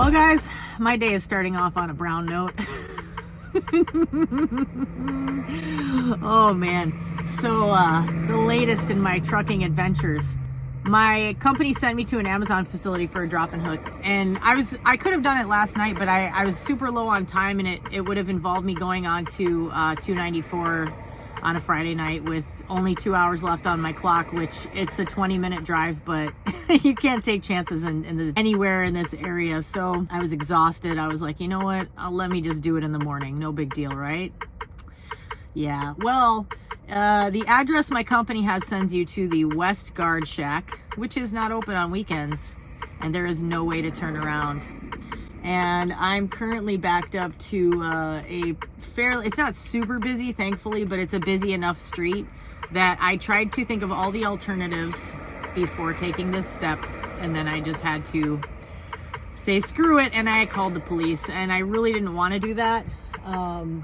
Well, guys, my day is starting off on a brown note. Oh man. So the latest in my trucking adventures. My company sent me to an Amazon facility for a drop and hook, and I could have done it last night, but I was super low on time, and it would have involved me going on to 294 on a Friday night with only 2 hours left on my clock, which it's a 20-minute drive, but you can't take chances anywhere in this area. So I was exhausted. I was like, you know what? Let me just do it in the morning. No big deal, right? Yeah. Well, the address my company has sends you to the West Guard Shack, which is not open on weekends, and there is no way to turn around. And I'm currently backed up to it's not super busy, thankfully, but it's a busy enough street that I tried to think of all the alternatives before taking this step, and then I just had to say screw it, and I called the police, and I really didn't want to do that. I'm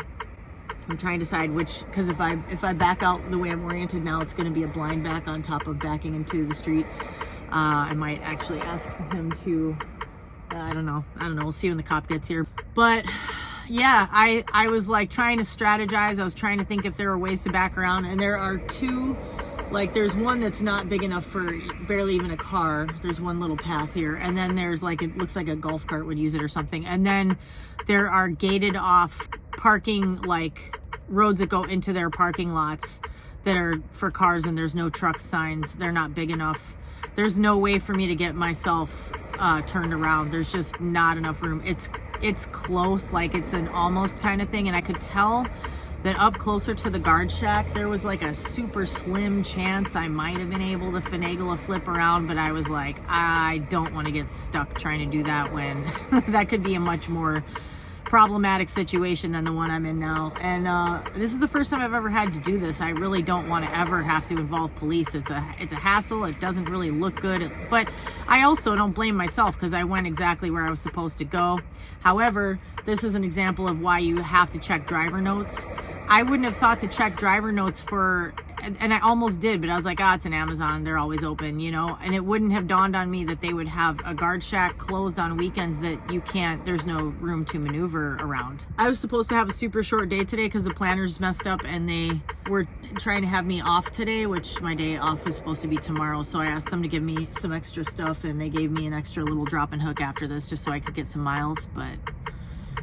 trying to decide which, because if I back out the way I'm oriented now, it's going to be a blind back on top of backing into the street. I might actually ask him to, I don't know, we'll see when the cop gets here. But yeah, I was like trying to strategize. I was trying to think if there were ways to back around, and there are two, like there's one that's not big enough for barely even a car. There's one little path here, and then there's like, it looks like a golf cart would use it or something. And then there are gated off parking, like roads that go into their parking lots that are for cars, and there's no truck signs. They're not big enough. There's no way for me to get myself turned around. There's just not enough room. It's close, like it's an almost kind of thing, and I could tell that up closer to the guard shack there was like a super slim chance I might have been able to finagle a flip around, but I was like, I don't want to get stuck trying to do that when that could be a much more problematic situation than the one I'm in now. And this is the first time I've ever had to do this. I really don't want to ever have to involve police. It's a hassle. It doesn't really look good, but I also don't blame myself because I went exactly where I was supposed to go. However, this is an example of why you have to check driver notes. I wouldn't have thought to check driver notes and I almost did, but I was like, it's an Amazon, they're always open, you know, and it wouldn't have dawned on me that they would have a guard shack closed on weekends that there's no room to maneuver around. I was supposed to have a super short day today because the planners messed up, and they were trying to have me off today, which my day off is supposed to be tomorrow. So I asked them to give me some extra stuff, and they gave me an extra little drop and hook after this just so I could get some miles, but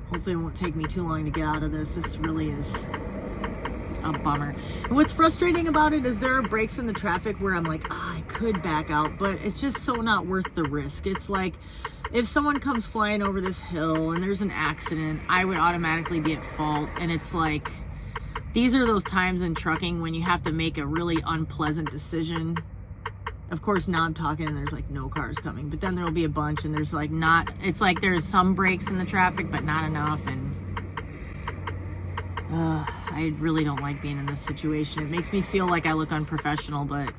hopefully it won't take me too long to get out of this. This really is a bummer. And what's frustrating about it is there are breaks in the traffic where I'm like, I could back out, but it's just so not worth the risk. It's like if someone comes flying over this hill and there's an accident, I would automatically be at fault. And it's like, these are those times in trucking when you have to make a really unpleasant decision. Of course, now I'm talking and there's like no cars coming, but then there'll be a bunch and there's like it's like there's some breaks in the traffic, but not enough. And I really don't like being in this situation. It makes me feel like I look unprofessional, but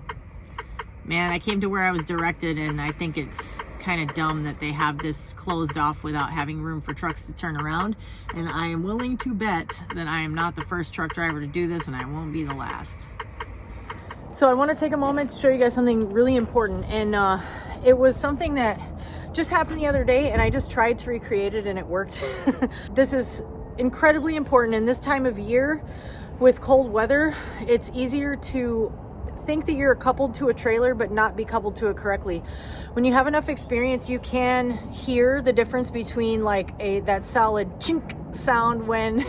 man, I came to where I was directed, and I think it's kind of dumb that they have this closed off without having room for trucks to turn around. And I am willing to bet that I am not the first truck driver to do this, and I won't be the last. So I want to take a moment to show you guys something really important, and it was something that just happened the other day, and I just tried to recreate it and it worked. This is incredibly important in this time of year with cold weather. It's easier to think that you're coupled to a trailer but not be coupled to it correctly. When you have enough experience, you can hear the difference between like that solid chink sound when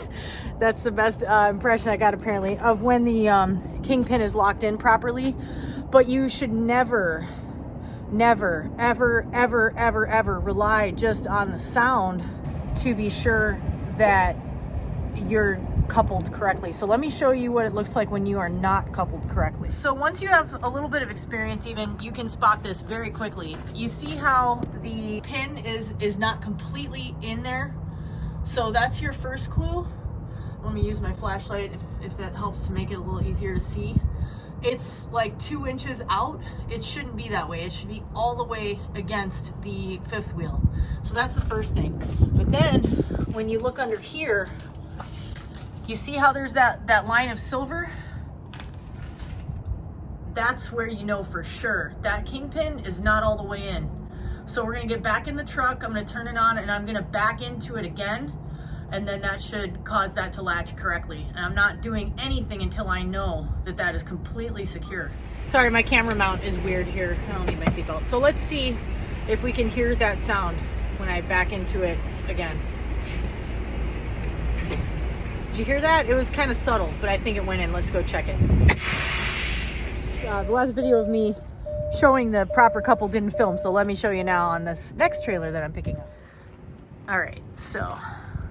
that's the best impression I got apparently of when the kingpin is locked in properly. But you should never ever rely just on the sound to be sure that you're coupled correctly. So let me show you what it looks like when you are not coupled correctly. So once you have a little bit of experience, even you can spot this very quickly. You see how the pin is not completely in there. So that's your first clue. Let me use my flashlight if that helps to make it a little easier to see. It's like 2 inches out. It shouldn't be that way. It should be all the way against the fifth wheel. So that's the first thing. But then when you look under here, you see how there's that line of silver? That's where you know for sure that kingpin is not all the way in. So we're gonna get back in the truck, I'm gonna turn it on, and I'm gonna back into it again, and then that should cause that to latch correctly. And I'm not doing anything until I know that that is completely secure. Sorry, my camera mount is weird here. I don't need my seatbelt. So let's see if we can hear that sound when I back into it again. Did you hear that? It was kind of subtle, but I think it went in. Let's go check it. The last video of me showing the proper couple didn't film, so let me show you now on this next trailer that I'm picking up. All right, so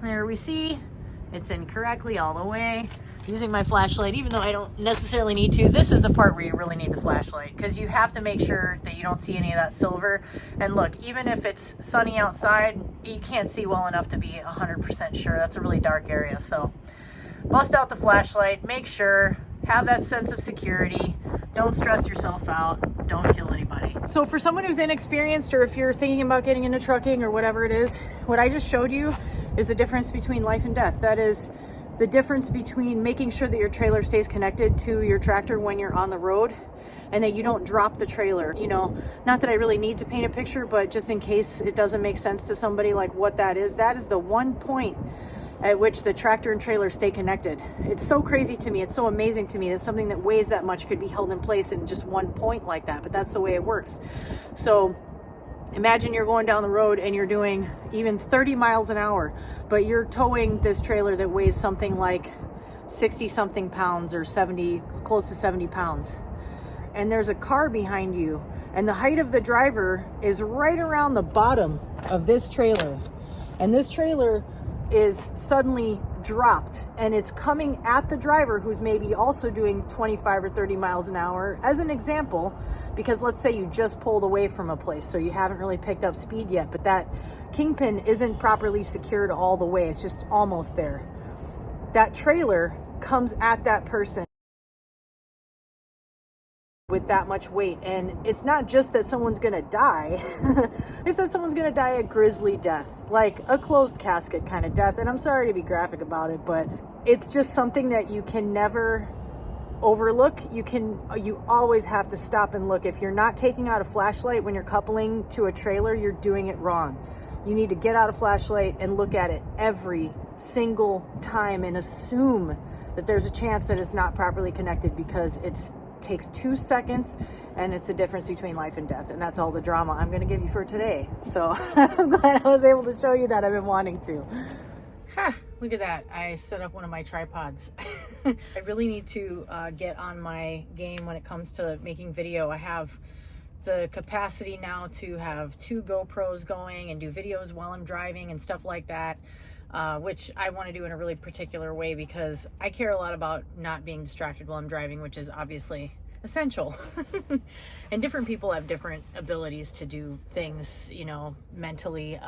there we see it's in correctly all the way. Using my flashlight, even though I don't necessarily need to. This is the part where you really need the flashlight, because you have to make sure that you don't see any of that silver. And look, even if it's sunny outside, you can't see well enough to be 100% sure. That's a really dark area. So bust out the flashlight, make sure, have that sense of security. Don't stress yourself out. Don't kill anybody. So for someone who's inexperienced, or if you're thinking about getting into trucking or whatever it is, what I just showed you is the difference between life and death. That is the difference between making sure that your trailer stays connected to your tractor when you're on the road, and that you don't drop the trailer. You know, not that I really need to paint a picture, but just in case it doesn't make sense to somebody, like what that is the one point at which the tractor and trailer stay connected. It's so crazy to me. It's so amazing to me that something that weighs that much could be held in place in just one point like that, but that's the way it works. So imagine you're going down the road and you're doing even 30 miles an hour, but you're towing this trailer that weighs something like 60 something pounds, or 70, close to 70 pounds. And there's a car behind you, and the height of the driver is right around the bottom of this trailer. And this trailer is suddenly dropped, and it's coming at the driver, who's maybe also doing 25 or 30 miles an hour, as an example, because let's say you just pulled away from a place, so you haven't really picked up speed yet, but that kingpin isn't properly secured all the way. It's just almost there. That trailer comes at that person with that much weight, and it's not just that someone's gonna die. It's that someone's gonna die a grisly death, like a closed casket kind of death. And I'm sorry to be graphic about it, but it's just something that you can never overlook. You always have to stop and look. If you're not taking out a flashlight when you're coupling to a trailer, you're doing it wrong. You need to get out a flashlight and look at it every single time and assume that there's a chance that it's not properly connected, because it takes 2 seconds and it's the difference between life and death. And that's all the drama I'm going to give you for today. So I'm glad I was able to show you that. I've been wanting to. Look at that. I set up one of my tripods. I really need to get on my game when it comes to making video. I have the capacity now to have 2 GoPros going and do videos while I'm driving and stuff like that, which I want to do in a really particular way, because I care a lot about not being distracted while I'm driving, which is obviously essential. And different people have different abilities to do things, you know, mentally.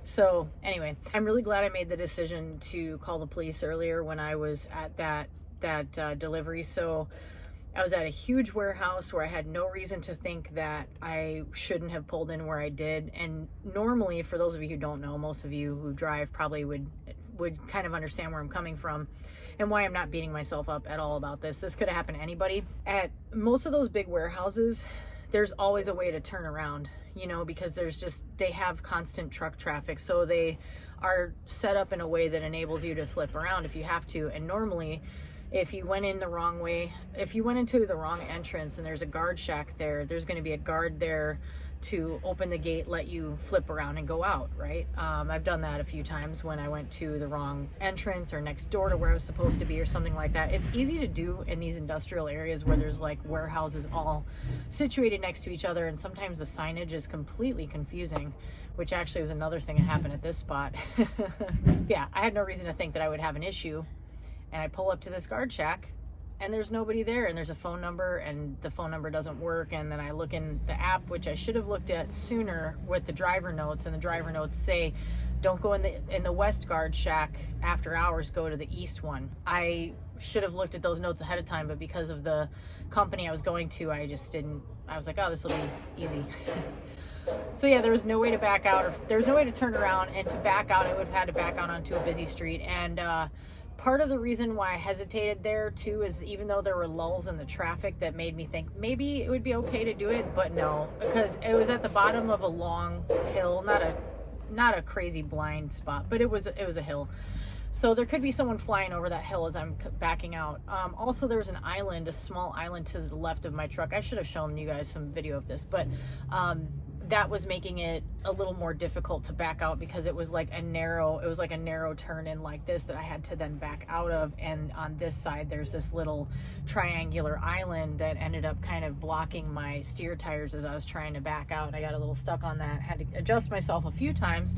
So anyway, I'm really glad I made the decision to call the police earlier when I was at that delivery. So I was at a huge warehouse where I had no reason to think that I shouldn't have pulled in where I did. And normally, for those of you who don't know, most of you who drive probably would kind of understand where I'm coming from and why I'm not beating myself up at all about this. This could have happened to anybody. At most of those big warehouses, there's always a way to turn around, you know, because they have constant truck traffic. So they are set up in a way that enables you to flip around if you have to. And normally, if you went in the wrong way, if you went into the wrong entrance and there's a guard shack there, there's going to be a guard there to open the gate, let you flip around and go out, right? I've done that a few times when I went to the wrong entrance or next door to where I was supposed to be or something like that. It's easy to do in these industrial areas where there's like warehouses all situated next to each other, and sometimes the signage is completely confusing, which actually was another thing that happened at this spot. Yeah, I had no reason to think that I would have an issue. And I pull up to this guard shack and there's nobody there, and there's a phone number and the phone number doesn't work. And then I look in the app, which I should have looked at sooner, with the driver notes, and the driver notes say, don't go in the west guard shack after hours, go to the east one. I should have looked at those notes ahead of time, but because of the company I was going to, I just didn't. I was like, oh, this will be easy. So yeah, there was no way to back out, or there was no way to turn around, and to back out I would have had to back out onto a busy street. And part of the reason why I hesitated there too is even though there were lulls in the traffic that made me think maybe it would be okay to do it, but no, because it was at the bottom of a long hill, not a crazy blind spot, but it was a hill. So there could be someone flying over that hill as I'm backing out. Also, there was an island, a small island to the left of my truck. I should have shown you guys some video of this, but that was making it a little more difficult to back out because it was like a narrow turn in like this that I had to then back out of. And on this side, there's this little triangular island that ended up kind of blocking my steer tires as I was trying to back out. And I got a little stuck on that, had to adjust myself a few times.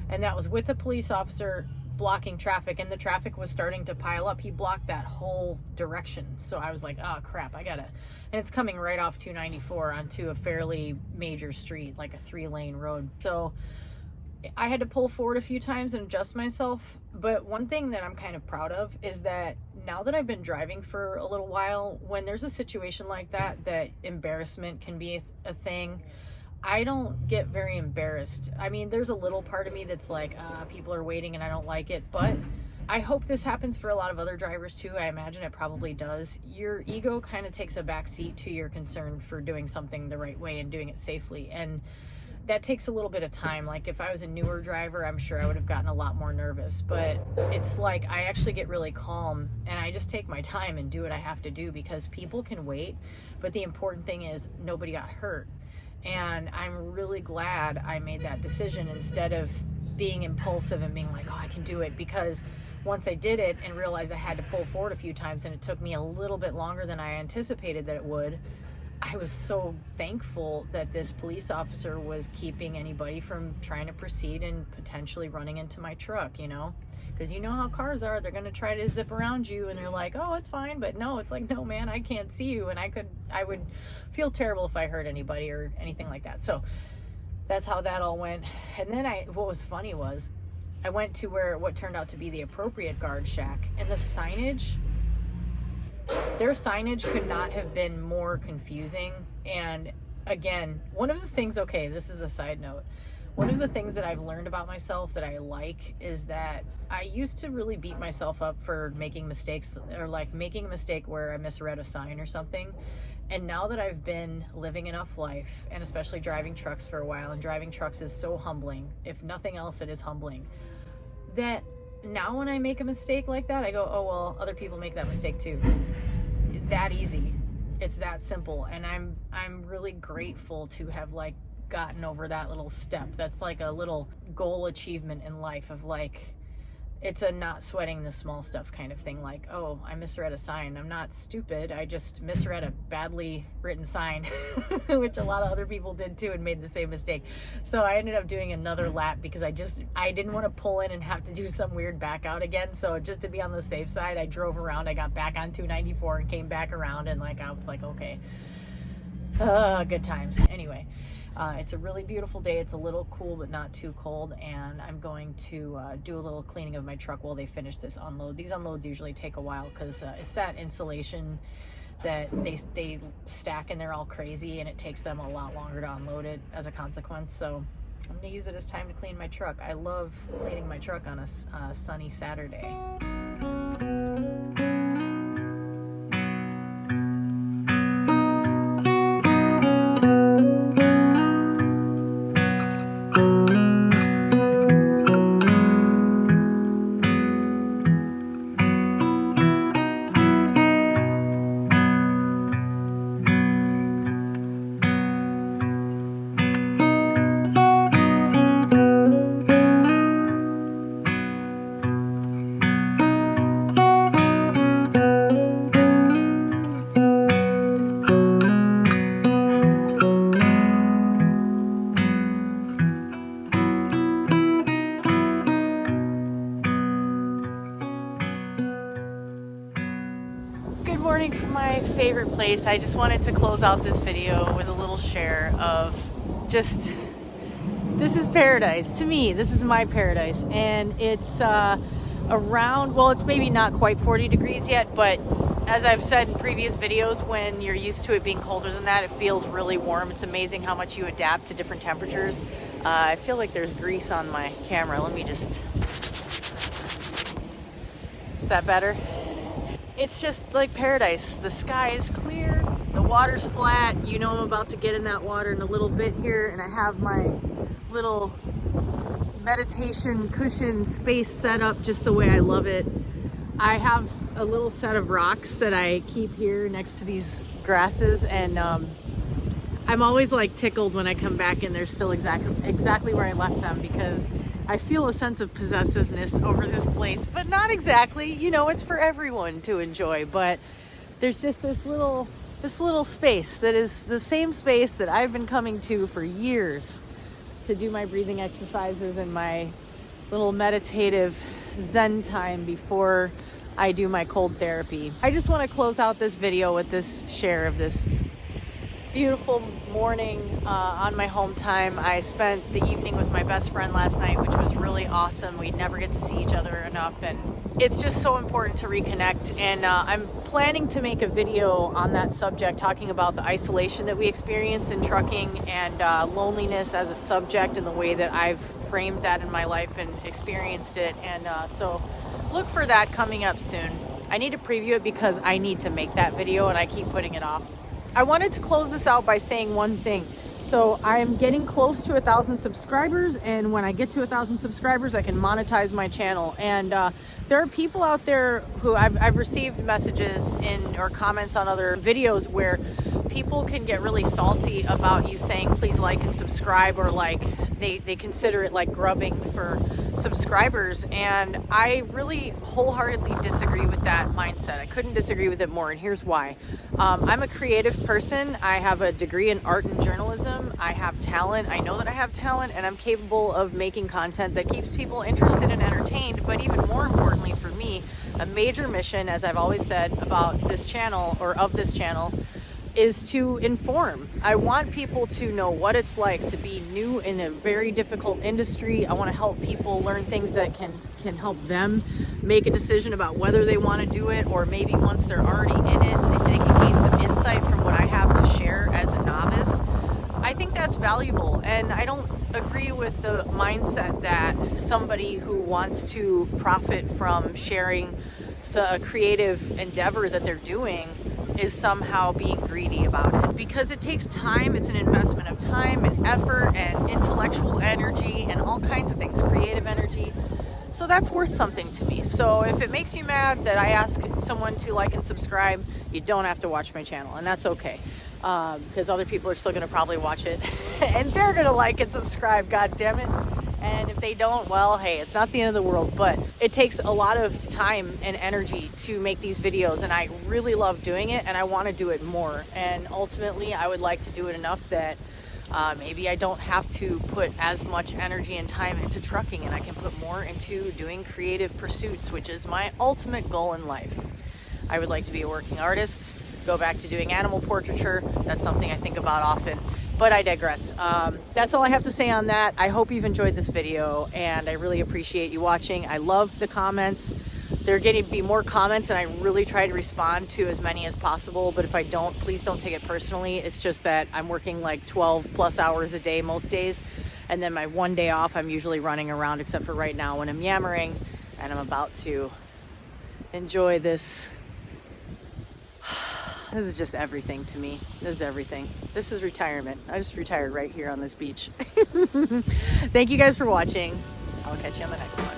And that was with a police officer blocking traffic, and the traffic was starting to pile up. He blocked that whole direction. So I was like, oh crap, and it's coming right off 294 onto a fairly major street, like a 3-lane road. So I had to pull forward a few times and adjust myself. But one thing that I'm kind of proud of is that now that I've been driving for a little while, when there's a situation like that embarrassment can be a thing, I don't get very embarrassed. I mean, there's a little part of me that's like, people are waiting and I don't like it, but I hope this happens for a lot of other drivers too. I imagine it probably does. Your ego kind of takes a back seat to your concern for doing something the right way and doing it safely. And that takes a little bit of time. Like if I was a newer driver, I'm sure I would have gotten a lot more nervous, but it's like I actually get really calm and I just take my time and do what I have to do because people can wait. But the important thing is nobody got hurt. And I'm really glad I made that decision instead of being impulsive and being like, oh, I can do it. Because once I did it and realized I had to pull forward a few times and it took me a little bit longer than I anticipated that it would, I was so thankful that this police officer was keeping anybody from trying to proceed and potentially running into my truck, you know? Because you know how cars are, they're going to try to zip around you and they're like, oh, it's fine. But no, it's like, no, man, I can't see you. And I would feel terrible if I hurt anybody or anything like that. So that's how that all went. And then what was funny was I went to what turned out to be the appropriate guard shack, and the signage, their signage could not have been more confusing. And again, one of the things, okay, this is a side note. One of the things that I've learned about myself that I like is that I used to really beat myself up for making mistakes, or like making a mistake where I misread a sign or something. And now that I've been living enough life, and especially driving trucks for a while, and driving trucks is so humbling, if nothing else, it is humbling, that now when I make a mistake like that, I go, oh, well, other people make that mistake too. That easy. It's that simple. And I'm really grateful to have like gotten over that little step. That's like a little goal achievement in life of like, it's a not sweating the small stuff kind of thing. Like, oh, I misread a sign. I'm not stupid. I just misread a badly written sign, which a lot of other people did too and made the same mistake. So I ended up doing another lap because I didn't want to pull in and have to do some weird back out again. So just to be on the safe side, I drove around. I got back on 294 and came back around, and like I was like, okay, good times. Anyway. It's a really beautiful day. It's a little cool, but not too cold. And I'm going to do a little cleaning of my truck while they finish this unload. These unloads usually take a while because it's that insulation that they stack and they're all crazy, and it takes them a lot longer to unload it as a consequence. So I'm going to use it as time to clean my truck. I love cleaning my truck on a sunny Saturday. From my favorite place. I just wanted to close out this video with a little share of just, this is paradise to me. This is my paradise, and it's around, well, it's maybe not quite 40 degrees yet, but as I've said in previous videos, when you're used to it being colder than that, it feels really warm. It's amazing how much you adapt to different temperatures. I feel like there's grease on my camera. Let me just Is that better? It's just like paradise. The sky is clear, the water's flat. You know I'm about to get in that water in a little bit here, and I have my little meditation cushion space set up just the way I love it. I have a little set of rocks that I keep here next to these grasses, and I'm always like tickled when I come back and they're still exactly where I left them, because I feel a sense of possessiveness over this place, but not exactly. You know, it's for everyone to enjoy, but there's just this little space that is the same space that I've been coming to for years to do my breathing exercises and my little meditative Zen time before I do my cold therapy. I just want to close out this video with this share of this beautiful morning on my home time. I spent the evening with my best friend last night, which was really awesome. We never get to see each other enough, and it's just so important to reconnect. And I'm planning to make a video on that subject, talking about the isolation that we experience in trucking and loneliness as a subject and the way that I've framed that in my life and experienced it. And so look for that coming up soon. I need to preview it because I need to make that video and I keep putting it off. I wanted to close this out by saying one thing. So I'm getting close to 1,000 subscribers, and when I get to 1,000 subscribers, I can monetize my channel. And there are people out there who I've received messages or comments on other videos where people can get really salty about you saying please like and subscribe, or like they consider it like grubbing for subscribers. And I really wholeheartedly disagree with that mindset. I couldn't disagree with it more, and here's why. I'm a creative person. I have a degree in art and journalism. I have talent. I know that I have talent, and I'm capable of making content that keeps people interested and entertained. But even more importantly for me, a major mission, as I've always said about this channel, or of this channel, is to inform. I want people to know what it's like to be new in a very difficult industry. I want to help people learn things that can help them make a decision about whether they want to do it, or maybe once they're already in it, they can gain some insight from what I have to share as a novice. I think that's valuable, and I don't agree with the mindset that somebody who wants to profit from sharing a creative endeavor that they're doing is somehow being greedy about it, because it takes time. It's an investment of time and effort and intellectual energy and all kinds of things, creative energy. So that's worth something to me. So if it makes you mad that I ask someone to like and subscribe, you don't have to watch my channel, and that's okay, because other people are still going to probably watch it and they're going to like and subscribe, god damn it. And if they don't, well, hey, it's not the end of the world, but it takes a lot of time and energy to make these videos, and I really love doing it, and I want to do it more. And ultimately, I would like to do it enough that maybe I don't have to put as much energy and time into trucking, and I can put more into doing creative pursuits, which is my ultimate goal in life. I would like to be a working artist, go back to doing animal portraiture. That's something I think about often. But I digress. That's all I have to say on that. I hope you've enjoyed this video, and I really appreciate you watching. I love the comments. There are getting to be more comments, and I really try to respond to as many as possible. But if I don't, please don't take it personally. It's just that I'm working like 12 plus hours a day most days. And then my one day off, I'm usually running around, except for right now when I'm yammering and I'm about to enjoy this. This is just everything to me. This is everything. This is retirement. I just retired right here on this beach. Thank you guys for watching. I'll catch you on the next one.